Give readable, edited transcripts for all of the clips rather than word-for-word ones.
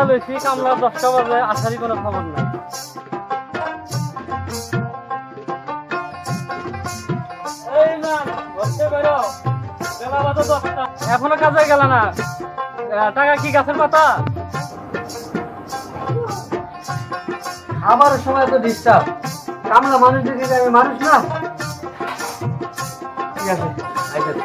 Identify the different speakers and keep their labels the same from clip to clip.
Speaker 1: লইছি কামলা 10টা বাজে আসারই কোনো খবর নাই। এই না ঘরতে বেরো, বেলা বাজে 10টা, এখনো কাজে গেল না। টাকা কি গাছের পাতা?
Speaker 2: আমার সময় তো ডিস্টার্ব, কামলা মানুষ দেখে আমি মানুষ না। ঠিক আছে আইতেছি।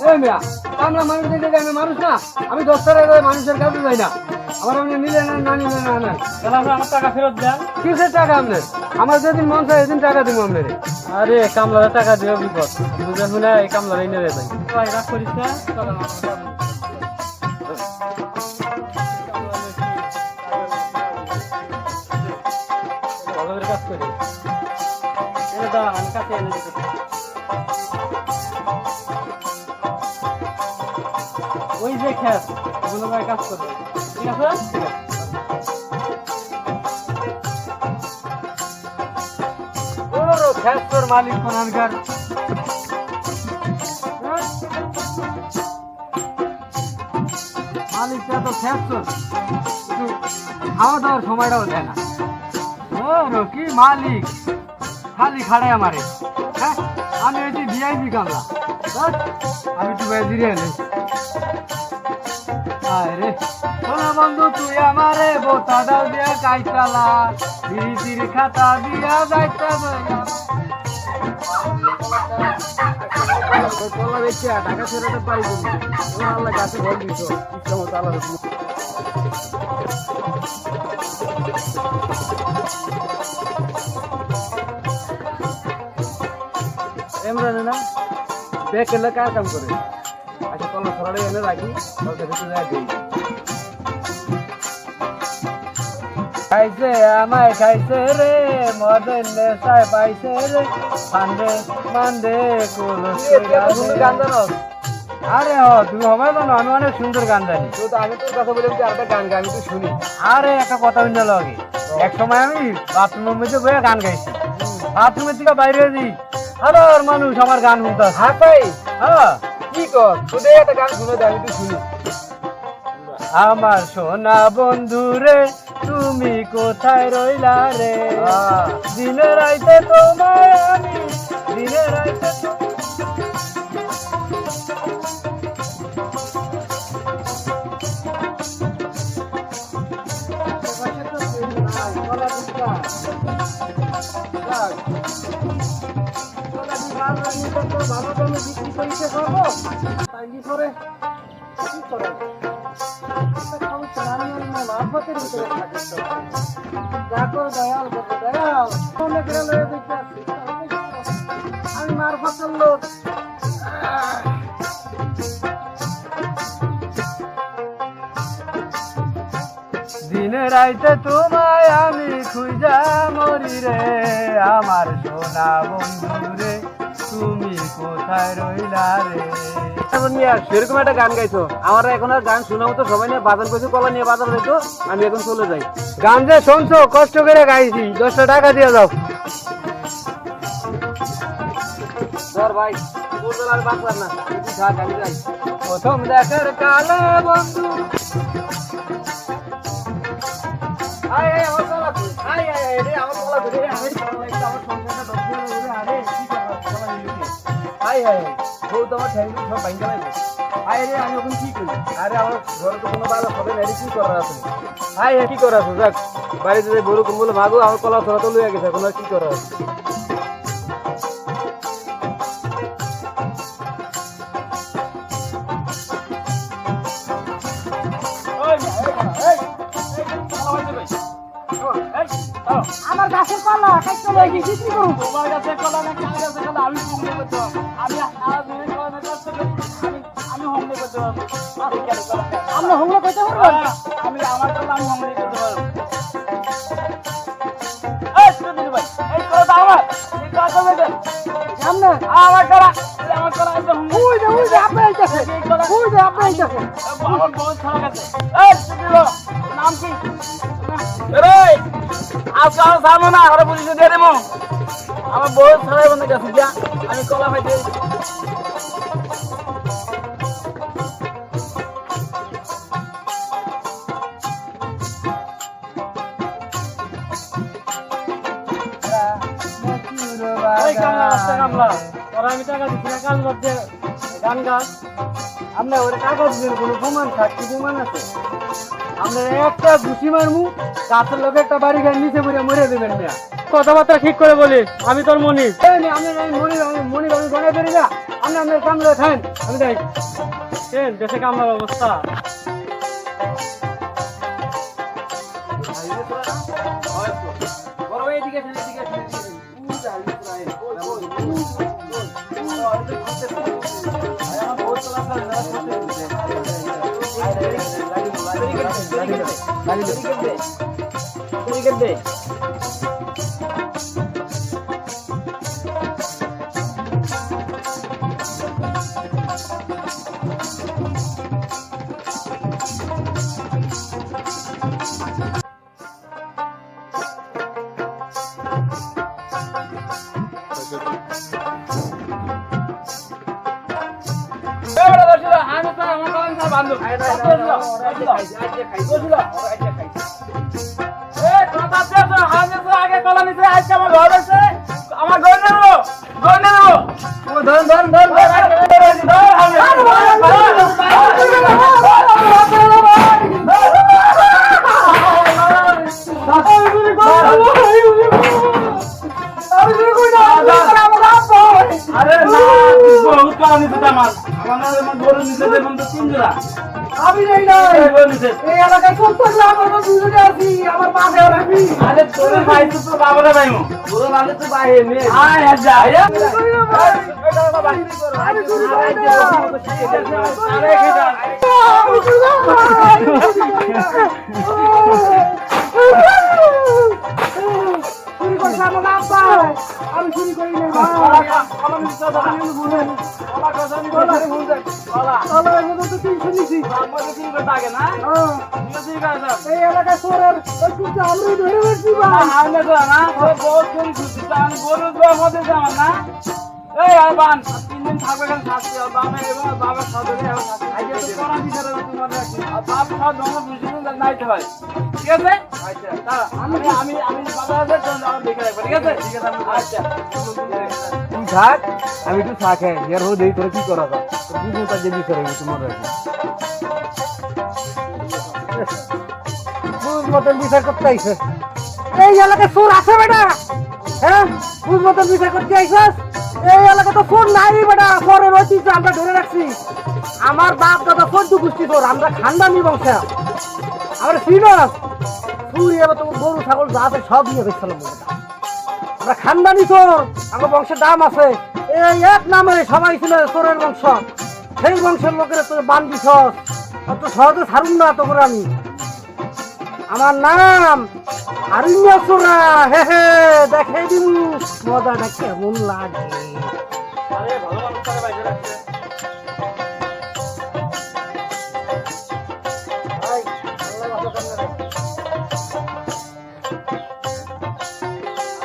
Speaker 2: এই মিয়া, কামলা মানুষ দেখে আমি মানুষ না। আমি 10টার আগে মানুষের কাছে যাই না। আমার আপনি নিলে না, না নিলে না না।
Speaker 1: তাহলে আপনি আমার টাকা ফেরত দেন।
Speaker 2: কিসের টাকা আপনার? আমার যেদিন মন চায় সেদিন টাকা দিব আপনার।
Speaker 1: আরে কামলারে টাকা দিও বিপদ, বুঝে শুনে এই কামলারে এনে দেয় ভাই। রাগ করিস না, চলো ভালো করে কাজ করি। এনে দাঁড়ান, আমি কাছে এনে দিতে। ওই যে খেত, ওগুলো ভাই কাজ করবে, ঠিক আছে?
Speaker 2: খেস্তর মালিক কোনখানকার? মালিকটা তো খেস্তর, কিন্তু খাওয়া দাওয়ার সময়টাও দেয় না। ও কি মালিক, খালি খাড়ায় আমারে। হ্যাঁ, আমি হয়েছি ভিআইপি কামলা। আমি তো ভাই জিরে এলে রে। শোনা বন্ধু তুই আমারে বোতা দাও দিয়া কাইতালা, বিড়ির খাতা দিয়া যাইতা কলা বেচে টাকা ফেরাতে পারি তুমি। আল্লাহ গাছে ভোট দিত, ইচ্ছা মতো আল্লাহ। এমরানে না ব্যাগ এলে কার কাম করে? আচ্ছা কলা ছড়াড়ে এনে রাখি, দিই। খাইছে আমায় খাইছে রে, মদের নেশায় পাইছে রে, মানদে মানদে গান জানো? আরে তুমি হবে জানো, আমি অনেক সুন্দর গান জানি। তো আমি তোর কথা বলে আরেকটা গান গাই, আমি তো শুনি। আরে একটা কথা বলতে লাগে, এক সময় আমি বাথরুমের মধ্যে বসে গান গাইছি। বাথরুমের থেকে বাইরে দিই, হাজার মানুষ আমার গান শুনতে। হ্যাঁ ভাই, হ্যাঁ কি কর, তোদের একটা গান শুনে দে, আমি তো শুনি। আমার সোনা বন্ধু রে, তুমি কোথায় রইলা রে? দিনে রাইতে তোমায় আমি, দিনে রাইতে আমি মার ফসল লোক। দিনে রাইতে তোমায় আমি খুঁজা মরি রে, আমার সোনা বন্ধু রে, তুমি কোথায় রইলা রে? সেরকম একটা গান গাইছো, আমার এখন আর গান শোনা মতো সবাই নিয়ে বাজার করছে, কলা নিয়ে বাজার যাইতো, আমি এখন চলে যাই। গান যে শুনছো কষ্ট করে গাইছি, 10টা টাকা দিয়ে যাও। ভাই আর বাঁচলাম না, গাড়ি যাই। প্রথম দেখার কালে বন্ধু আমি এখন কি করি? আরে আমার ঘরে তো কোনো বাজার হবে না, কি করার আছে? কি করার আছে? যাক বাড়িতে যে গরু কুম্বল ভাগো, আমার কলা ছড়া তো লুয়ে গেছে, এখন আর কি করার আছে?
Speaker 3: আমার গাছের কলা খাইতে লাগি কি করব?
Speaker 1: তোমার গাছের কলা না কার গাছের কলা? আমি হোমলে করতে পারবো, আমি হোমলে করতে পারবো।
Speaker 3: আমরা হোমলে করতে পারবো?
Speaker 1: আমি আমার কলা আমি হোমলে করতে পারবো। এই কলা দাও আমার, এই কলা কবে দেন?
Speaker 3: সামনে
Speaker 1: আমার কলা, আমার কলা একদম
Speaker 3: ওই যে আপনি আইতাছে, ওই যে আপনি আইতাছে।
Speaker 1: আমার বহুত খারাপ আছে। এই সুদিলো নাম কি? রে আজকে আমার সামনে না, আরে পুলিশে দিয়ে দেবো। আমার বহুত ছাড়াই বন্ধু গেছে, আমি কলা খাইতে কামলা তোরা আমি টাকা দিচ্ছি না কাজ মধ্যে গান গান
Speaker 2: আপনি ওর কাগজ দিন কোনো প্রমাণ সাক্ষী প্রমাণ আছে আপনি একটা ঘুষি মারমু গাছের লোক একটা বাড়ি গায়ে নিচে পড়ে মরে দেবেন মিয়া
Speaker 1: কথাবার্তা ঠিক করে বলিস আমি তোর মনি
Speaker 2: আমি মনি আমি গনে পেরি না আপনি আপনার কামড়ে খান আমি যাই
Speaker 1: দেশে কামলার অবস্থা
Speaker 3: আমি নেই না এই এলাকায় কোন কোন আমার দুজনে আছি আমার পাশে রাখবি
Speaker 1: আরে তোর ভাই তো তোর বাবারে ভাই মো তোর বাবা তো ভাই মে আয় যা
Speaker 3: আমি চুরি করি এই এলাকায় চোরের আমি ধরে বেশি
Speaker 2: থাক আমি একটু থাক হ্যাঁ ইয়ার হো দেই তোরা কি করা যায় বুঝুন কাজে বিচার হইবে তোমার বুঝ মতন বিচার করতে আইছে
Speaker 3: এই এলাকায় চোর আছে বেটা হ্যাঁ বুঝ মতন বিচার করতে আইসস এই এলাকা তো ফোন নাই বেটা পরের ঐতিহ্য আমরা ধরে রাখছি আমার বাপ দাদা চোদ্দ গোষ্ঠী তোর আমরা খানদানি বংশ আমরা সিনস তুই এবার তো গরু ছাগল যা আছে সব নিয়ে গেছিলাম আমরা খানদানি চোর আমার বংশের দাম আছে এই এক নামে সবাই ছিল চোরের বংশ সেই বংশের লোকের তোর বান্দি সস অত সহজে ছাড়ুন না তো করে আমি আমার নাম হারিয়া চোরা হে হে দেখে দিন মজাটা কেমন লাগে
Speaker 1: আরে ভালো মানুষ তারা বাইরে রাখছে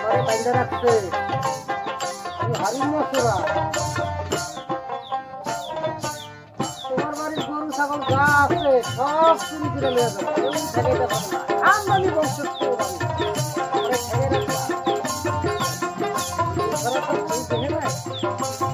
Speaker 3: আমারে বাইরে রাখছে হারিয়া চোরা তোমার বাড়ির গরু ছাগল যা আছে সব চুরি করে নিয়ে যাবে কেউ ঠেকাইতে পারবে না আমদানি বংশের চোর আমি আমারে ঠেকাই রাখবা এছাড়া তো কেউ দেখে নাই